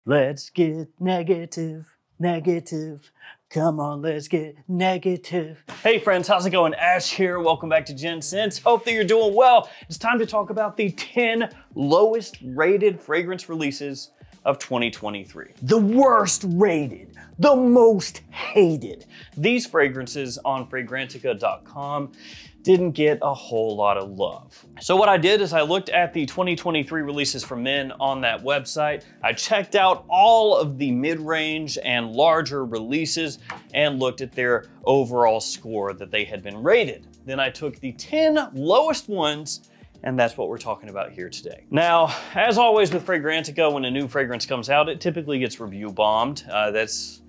Let's get negative, negative. Come on, let's get negative. Hey friends, how's it going? Ash here. Welcome back to Gents. Hope that you're doing well. It's time to talk about the 10 lowest rated fragrance releases of 2023. The worst rated, the most hated. These fragrances on Fragrantica.com didn't get a whole lot of love. So what I did is I looked at the 2023 releases for men on that website. I checked out all of the mid-range and larger releases and looked at their overall score that they had been rated. Then I took the 10 lowest ones, and that's what we're talking about here today. Now, as always with Fragrantica, when a new fragrance comes out, it typically gets review bombed. That's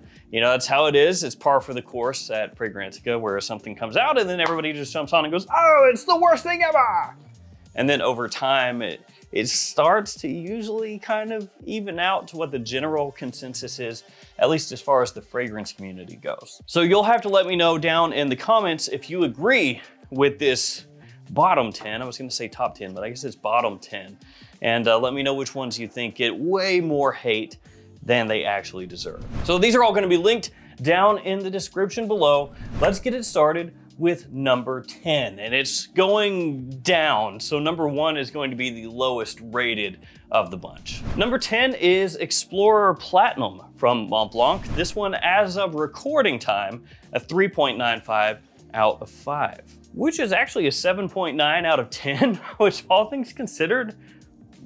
how it is. It's par for the course at Fragrantica, where something comes out and then everybody just jumps on and goes, oh, it's the worst thing ever. And then over time, it starts to usually kind of even out to what the general consensus is, at least as far as the fragrance community goes. So you'll have to let me know down in the comments if you agree with this bottom 10. I was gonna say top 10, but I guess it's bottom 10. And let me know which ones you think get way more hate than they actually deserve. So these are all gonna be linked down in the description below. Let's get it started with number 10, and it's going down. So number 1 is going to be the lowest rated of the bunch. Number 10 is Explorer Platinum from Montblanc. This one, as of recording time, a 3.95 out of 5, which is actually a 7.9 out of 10, which all things considered,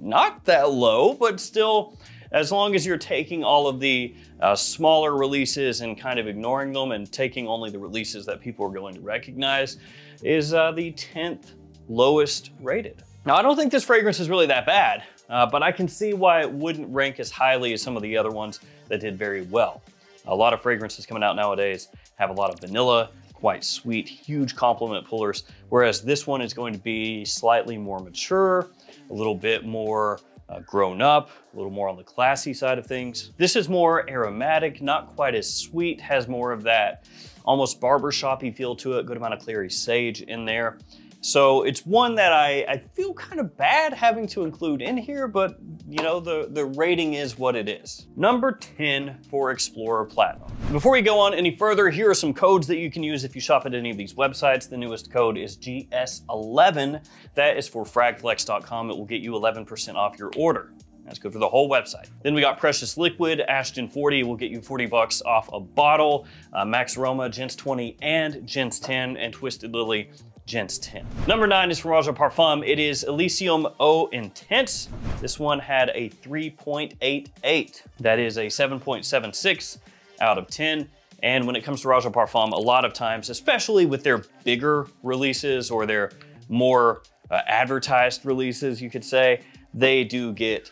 not that low, but still, as long as you're taking all of the smaller releases and kind of ignoring them and taking only the releases that people are going to recognize, is the 10th lowest rated. Now, I don't think this fragrance is really that bad, but I can see why it wouldn't rank as highly as some of the other ones that did very well. A lot of fragrances coming out nowadays have a lot of vanilla, quite sweet, huge compliment pullers, whereas this one is going to be slightly more mature, a little bit more grown up, a little more on the classy side of things. This is more aromatic, not quite as sweet, has more of that almost barbershop-y feel to it, good amount of clary sage in there. So it's one that I feel kind of bad having to include in here, but you know, the rating is what it is. Number 10 for Explorer Platinum. Before we go on any further, here are some codes that you can use if you shop at any of these websites. The newest code is GS11. That is for fragflex.com. It will get you 11% off your order. That's good for the whole website. Then we got Precious Liquid, Ashton 40 will get you 40 bucks off a bottle. Max Aroma, Gents 20 and Gents 10, and Twisted Lily, Gents 10. Number 9 is from Raja Parfum. It is Elysium Eau Intense. This one had a 3.88. That is a 7.76 out of 10. And when it comes to Raja Parfum, a lot of times, especially with their bigger releases or their more advertised releases, you could say, they do get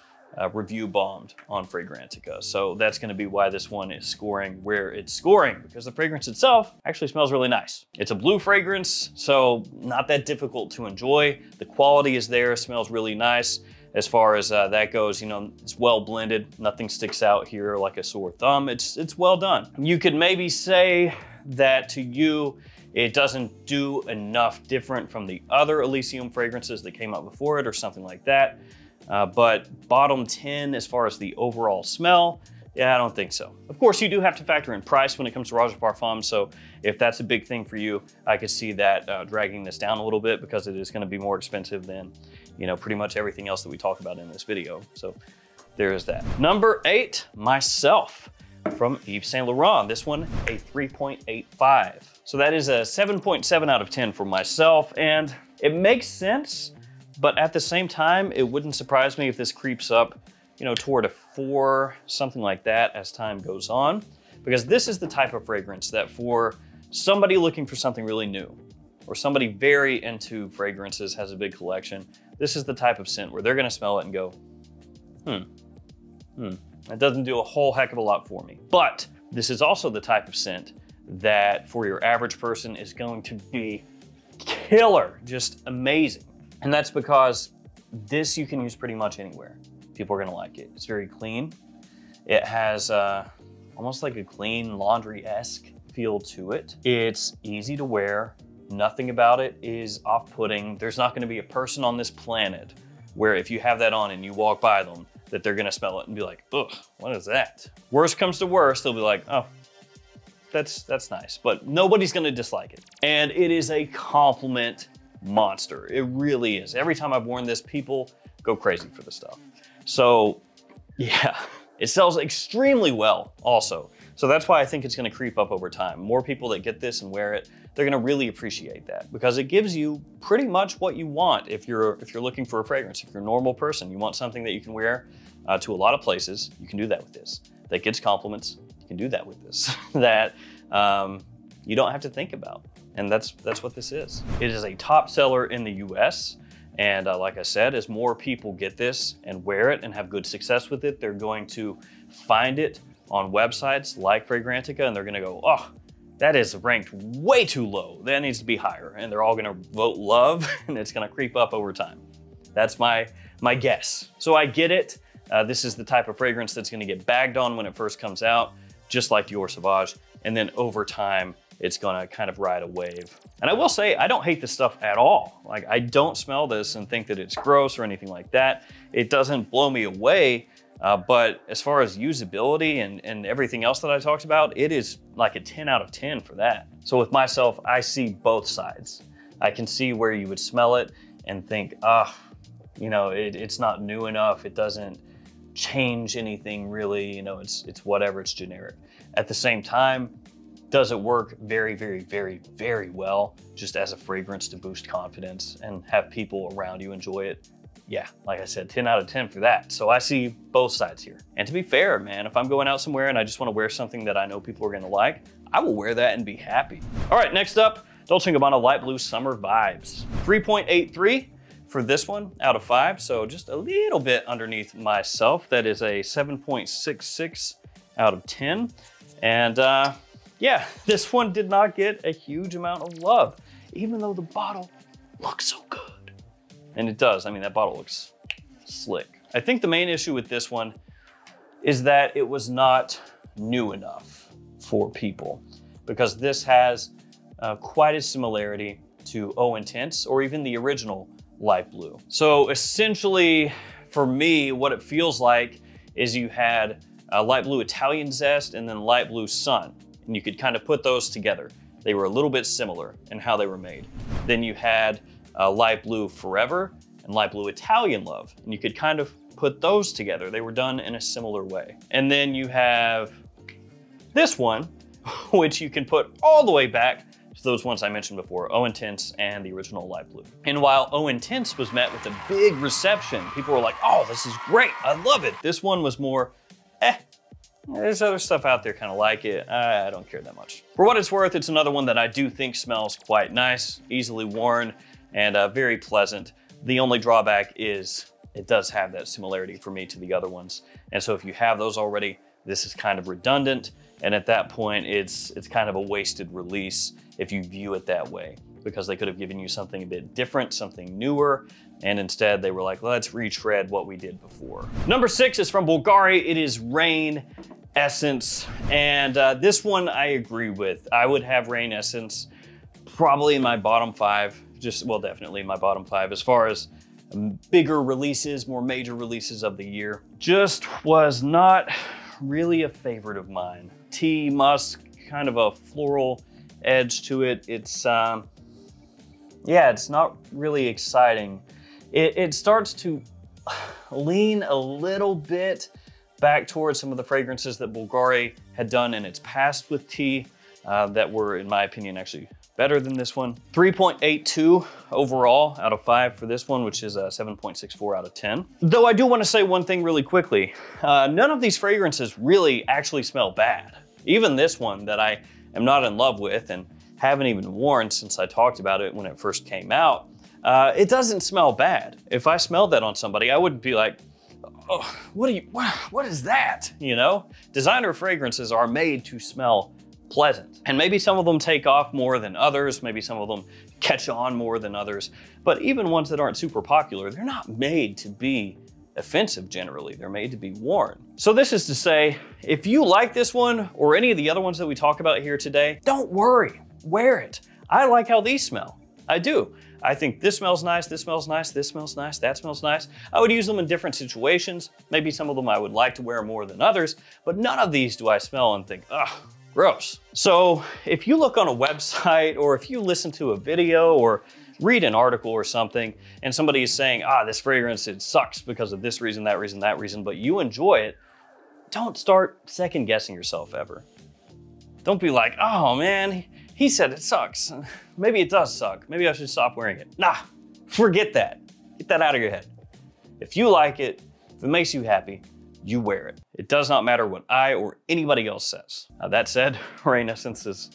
review bombed on Fragrantica. So that's gonna be why this one is scoring where it's scoring, because the fragrance itself actually smells really nice. It's a blue fragrance, so not that difficult to enjoy. The quality is there, smells really nice. As far as that goes, you know, it's well blended. Nothing sticks out here like a sore thumb. It's well done. You could maybe say that to you, it doesn't do enough different from the other Elysium fragrances that came out before it or something like that. But bottom 10 as far as the overall smell, yeah, I don't think so. Of course, you do have to factor in price when it comes to Raja Parfum, so if that's a big thing for you, I could see that dragging this down a little bit, because it is gonna be more expensive than, you know, pretty much everything else that we talk about in this video. So there is that. Number 8, Myself from Yves Saint Laurent. This one, a 3.85. So that is a 7.7 out of 10 for Myself, and it makes sense. But at the same time, it wouldn't surprise me if this creeps up, you know, toward a 4, something like that as time goes on, because this is the type of fragrance that for somebody looking for something really new, or somebody very into fragrances, has a big collection, this is the type of scent where they're gonna smell it and go, that doesn't do a whole heck of a lot for me. But this is also the type of scent that for your average person is going to be killer, just amazing. And that's because this you can use pretty much anywhere. People are gonna like it. It's very clean. It has almost like a clean laundry-esque feel to it. It's easy to wear. Nothing about it is off-putting. There's not gonna be a person on this planet where if you have that on and you walk by them, that they're gonna smell it and be like, ugh, what is that? Worst comes to worst, they'll be like, oh, that's nice, but nobody's gonna dislike it. And it is a compliment monster. It really is. Every time I've worn this, people go crazy for the stuff. So yeah, it sells extremely well also. So that's why I think it's gonna creep up over time. More people that get this and wear it, they're gonna really appreciate that because it gives you pretty much what you want if you're looking for a fragrance. If you're a normal person, you want something that you can wear to a lot of places, you can do that with this. That gets compliments, you can do that with this. That you don't have to think about. And that's what this is. It is a top seller in the US. And like I said, as more people get this and wear it and have good success with it, they're going to find it on websites like Fragrantica and they're gonna go, oh, that is ranked way too low. That needs to be higher. And they're all gonna vote love and it's gonna creep up over time. That's my guess. So I get it. This is the type of fragrance that's gonna get bagged on when it first comes out, just like Dior Sauvage. And then over time, it's gonna kind of ride a wave. And I will say, I don't hate this stuff at all. Like, I don't smell this and think that it's gross or anything like that. It doesn't blow me away, but as far as usability and everything else that I talked about, it is like a 10 out of 10 for that. So with myself, I see both sides. I can see where you would smell it and think, you know, it's not new enough. It doesn't change anything really, you know, it's whatever, it's generic. At the same time, does it work very, very, very, very well just as a fragrance to boost confidence and have people around you enjoy it? Yeah, like I said, 10 out of 10 for that. So I see both sides here. And to be fair, man, if I'm going out somewhere and I just want to wear something that I know people are gonna like, I will wear that and be happy. All right, next up, Dolce & Gabbana Light Blue Summer Vibes. 3.83 for this one out of 5. So just a little bit underneath myself. That is a 7.66 out of 10. And yeah, this one did not get a huge amount of love, even though the bottle looks so good. And it does. I mean, that bottle looks slick. I think the main issue with this one is that it was not new enough for people because this has quite a similarity to Eau Intense or even the original Light Blue. So essentially, for me, what it feels like is you had Light Blue Italian Zest and then Light Blue Sun. And you could kind of put those together. They were a little bit similar in how they were made. Then you had Light Blue Forever and Light Blue Italian Love. And you could kind of put those together. They were done in a similar way. And then you have this one, which you can put all the way back to those ones I mentioned before, Eau Intense and the original Light Blue. And while Eau Intense was met with a big reception, people were like, oh, this is great, I love it. This one was more, there's other stuff out there kind of like it. I don't care that much. For what it's worth, it's another one that I do think smells quite nice, easily worn, and very pleasant. The only drawback is it does have that similarity for me to the other ones. And so if you have those already, this is kind of redundant. And at that point, it's kind of a wasted release if you view it that way, because they could have given you something a bit different, something newer, and instead they were like, let's retread what we did before. Number 6 is from Bulgari. It is Rain Essence, and this one I agree with. I would have Rain Essence probably in my bottom 5, well, definitely in my bottom 5 as far as bigger releases, more major releases of the year. Just was not really a favorite of mine. Tea, musk, kind of a floral edge to it. It's, yeah, it's not really exciting. It starts to lean a little bit back towards some of the fragrances that Bulgari had done in its past with tea that were, in my opinion, actually better than this one. 3.82 overall out of 5 for this one, which is a 7.64 out of 10. Though I do want to say one thing really quickly. None of these fragrances really actually smell bad. Even this one that I am not in love with and haven't even worn since I talked about it when it first came out, it doesn't smell bad. If I smelled that on somebody, I wouldn't be like, oh, what is that? You know, designer fragrances are made to smell pleasant. And maybe some of them take off more than others. Maybe some of them catch on more than others. But even ones that aren't super popular, they're not made to be offensive generally. They're made to be worn. So this is to say, if you like this one or any of the other ones that we talk about here today, don't worry, wear it. I like how these smell. I do. I think this smells nice, this smells nice, this smells nice, that smells nice. I would use them in different situations. Maybe some of them I would like to wear more than others, but none of these do I smell and think, ugh, gross. So if you look on a website or if you listen to a video or read an article or something and somebody is saying, this fragrance, it sucks because of this reason, that reason, that reason, but you enjoy it, don't start second guessing yourself ever. Don't be like, oh man, he said it sucks. Maybe it does suck. Maybe I should stop wearing it. Nah, forget that. Get that out of your head. If you like it, if it makes you happy, you wear it. It does not matter what I or anybody else says. Now that said, Rain Essence is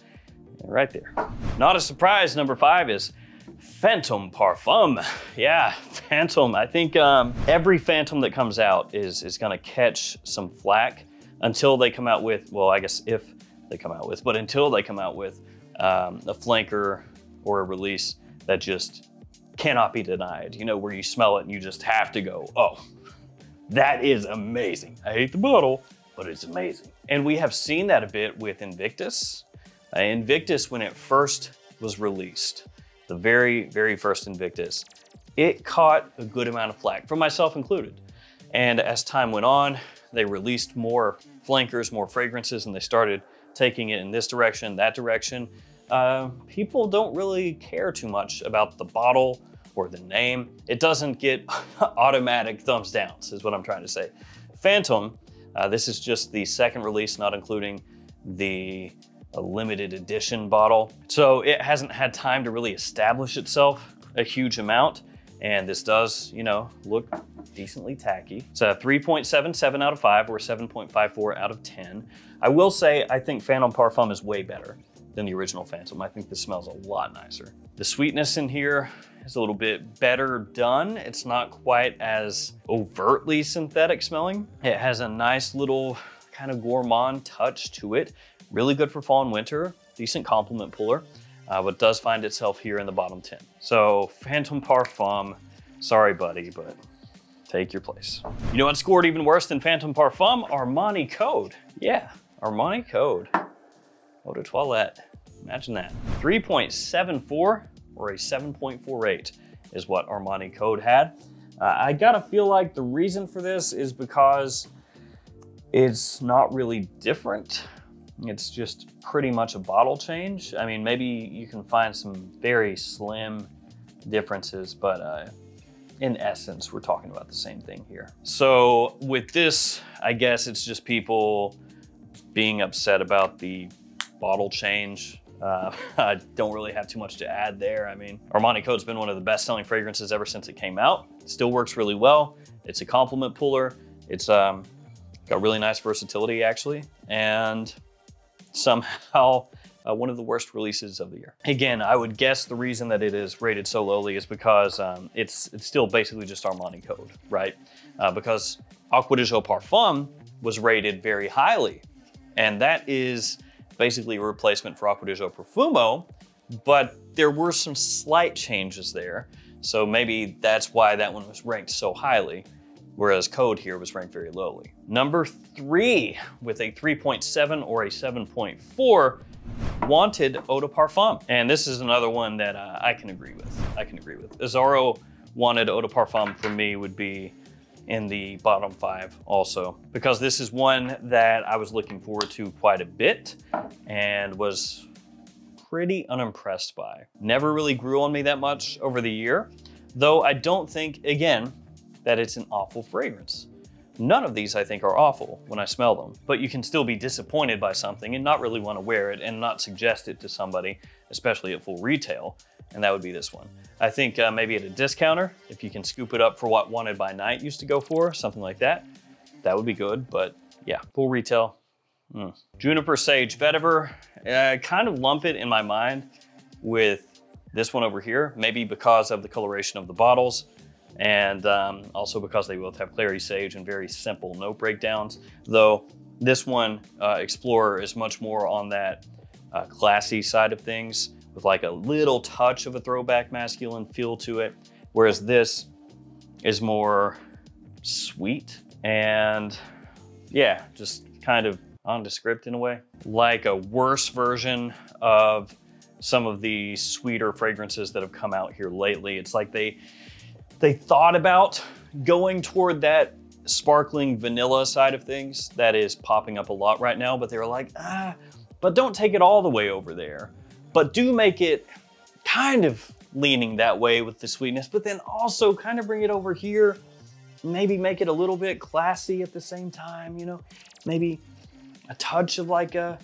right there. Not a surprise, number 5 is Phantom Parfum. Yeah, Phantom. I think every Phantom that comes out is gonna catch some flack until they come out with, well, I guess if they come out with, but until they come out with a flanker or a release that just cannot be denied, you know, where you smell it and you just have to go, oh, that is amazing. I hate the bottle, but it's amazing. And we have seen that a bit with Invictus. Invictus, when it first was released, the very, very first Invictus, it caught a good amount of flack, from myself included. And as time went on, they released more flankers, more fragrances, and they started taking it in this direction, that direction. People don't really care too much about the bottle or the name. It doesn't get automatic thumbs downs, is what I'm trying to say. Phantom, this is just the second release, not including the limited edition bottle. So it hasn't had time to really establish itself a huge amount. And this does, you know, look decently tacky. It's a 3.77 out of 5 or 7.54 out of 10. I will say, I think Phantom Parfum is way better than the original Phantom. I think this smells a lot nicer. The sweetness in here is a little bit better done. It's not quite as overtly synthetic smelling. It has a nice little kind of gourmand touch to it. Really good for fall and winter, decent compliment puller, but does find itself here in the bottom 10. So Phantom Parfum, sorry buddy, but take your place. You know what scored even worse than Phantom Parfum? Armani Code. Yeah, Armani Code. Eau de Toilette. Imagine that. 3.74 or a 7.48 is what Armani Code had. I gotta feel like the reason for this is because it's not really different. It's just pretty much a bottle change. I mean, maybe you can find some very slim differences, but in essence, we're talking about the same thing here. So with this, I guess it's just people being upset about the bottle change. I don't really have too much to add there. I mean, Armani Code's been one of the best-selling fragrances ever since it came out. Still works really well. It's a compliment puller. It's got really nice versatility, actually, and somehow one of the worst releases of the year. Again, I would guess the reason that it is rated so lowly is because it's still basically just Armani Code, right? Because Acqua di Gio Parfum was rated very highly, and that is basically a replacement for Acqua di Gio Profumo, but there were some slight changes there. So maybe that's why that one was ranked so highly, whereas Code here was ranked very lowly. Number 3, with a 3.7 or a 7.4, Wanted Eau de Parfum. And this is another one that I can agree with. Azzaro Wanted Eau de Parfum for me would be in the bottom 5 also, because this is one that I was looking forward to quite a bit and was pretty unimpressed by. Never really grew on me that much over the year, though I don't think, again, that it's an awful fragrance. None of these I think are awful when I smell them, but you can still be disappointed by something and not really want to wear it and not suggest it to somebody, especially at full retail, and that would be this one. I think maybe at a discounter, if you can scoop it up for what Wanted by Night used to go for, something like that, that would be good, but yeah, full retail. Juniper Sage Vetiver, I kind of lump it in my mind with this one over here, maybe because of the coloration of the bottles, and also because they both have Clarity Sage and very simple note breakdowns, though this one, Explorer, is much more on that classy side of things, with like a little touch of a throwback masculine feel to it, whereas this is more sweet and yeah, just kind of nondescript in a way. Like a worse version of some of the sweeter fragrances that have come out here lately. It's like they thought about going toward that sparkling vanilla side of things that is popping up a lot right now, but they were like, but don't take it all the way over there, but do make it kind of leaning that way with the sweetness, but then also kind of bring it over here, maybe make it a little bit classy at the same time, you know, maybe a touch of like a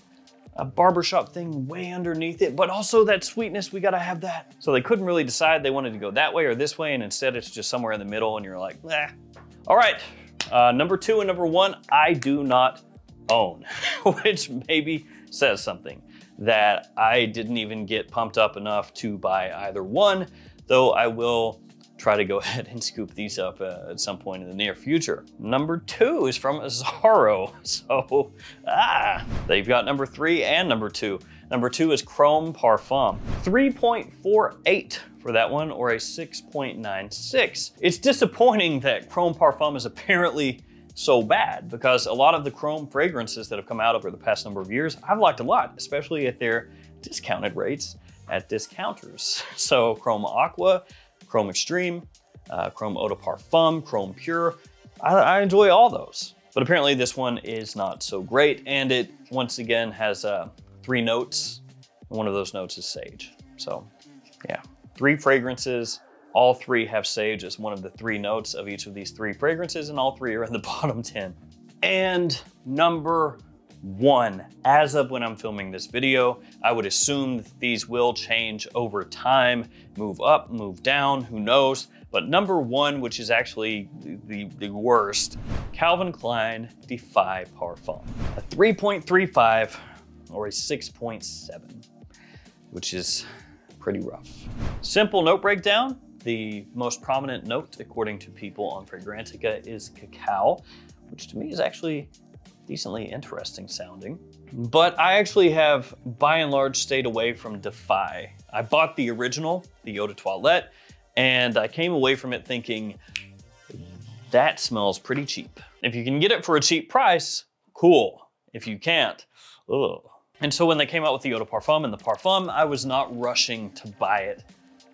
barbershop thing way underneath it, but also that sweetness, we gotta have that. So they couldn't really decide they wanted to go that way or this way, and instead it's just somewhere in the middle, and you're like, All right, number 2 and number 1, I do not own, which maybe says something, that I didn't even get pumped up enough to buy either one, though I will try to go ahead and scoop these up at some point in the near future. Number 2 is from Azzaro. So, they've got number 3 and number 2. Number 2 is Chrome Parfum. 3.48 for that one, or a 6.96. It's disappointing that Chrome Parfum is apparently so bad, because a lot of the Chrome fragrances that have come out over the past number of years, I've liked a lot, especially at their discounted rates at discounters. So Chrome Aqua, Chrome Extreme, Chrome Eau de Parfum, Chrome Pure, I enjoy all those. But apparently this one is not so great, and it once again has 3 notes, and one of those notes is sage. So yeah, 3 fragrances, all 3 have sage as one of the 3 notes of each of these 3 fragrances, and all 3 are in the bottom 10. And number 1, as of when I'm filming this video, I would assume that these will change over time, move up, move down, who knows? But number 1, which is actually the worst, Calvin Klein Defy Parfum. A 3.35 or a 6.7, which is pretty rough. Simple note breakdown. The most prominent note, according to people on Fragrantica, is cacao, which to me is actually decently interesting sounding. But I actually have, by and large, stayed away from Defy. I bought the original, the Eau de Toilette, and I came away from it thinking, that smells pretty cheap. If you can get it for a cheap price, cool. If you can't, ugh. And so when they came out with the Eau de Parfum and the Parfum, I was not rushing to buy it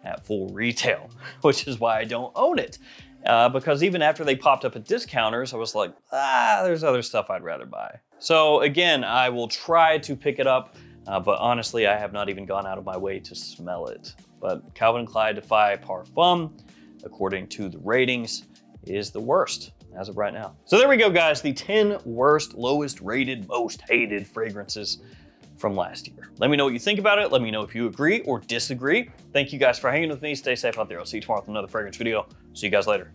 at full retail, which is why I don't own it. Because even after they popped up at discounters, I was like, there's other stuff I'd rather buy. So again, I will try to pick it up, but honestly, I have not even gone out of my way to smell it. But Calvin Klein Defy Parfum, according to the ratings, is the worst as of right now. So there we go, guys, the 10 worst, lowest rated, most hated fragrances from last year. Let me know what you think about it. Let me know if you agree or disagree. Thank you guys for hanging with me. Stay safe out there. I'll see you tomorrow with another fragrance video. See you guys later.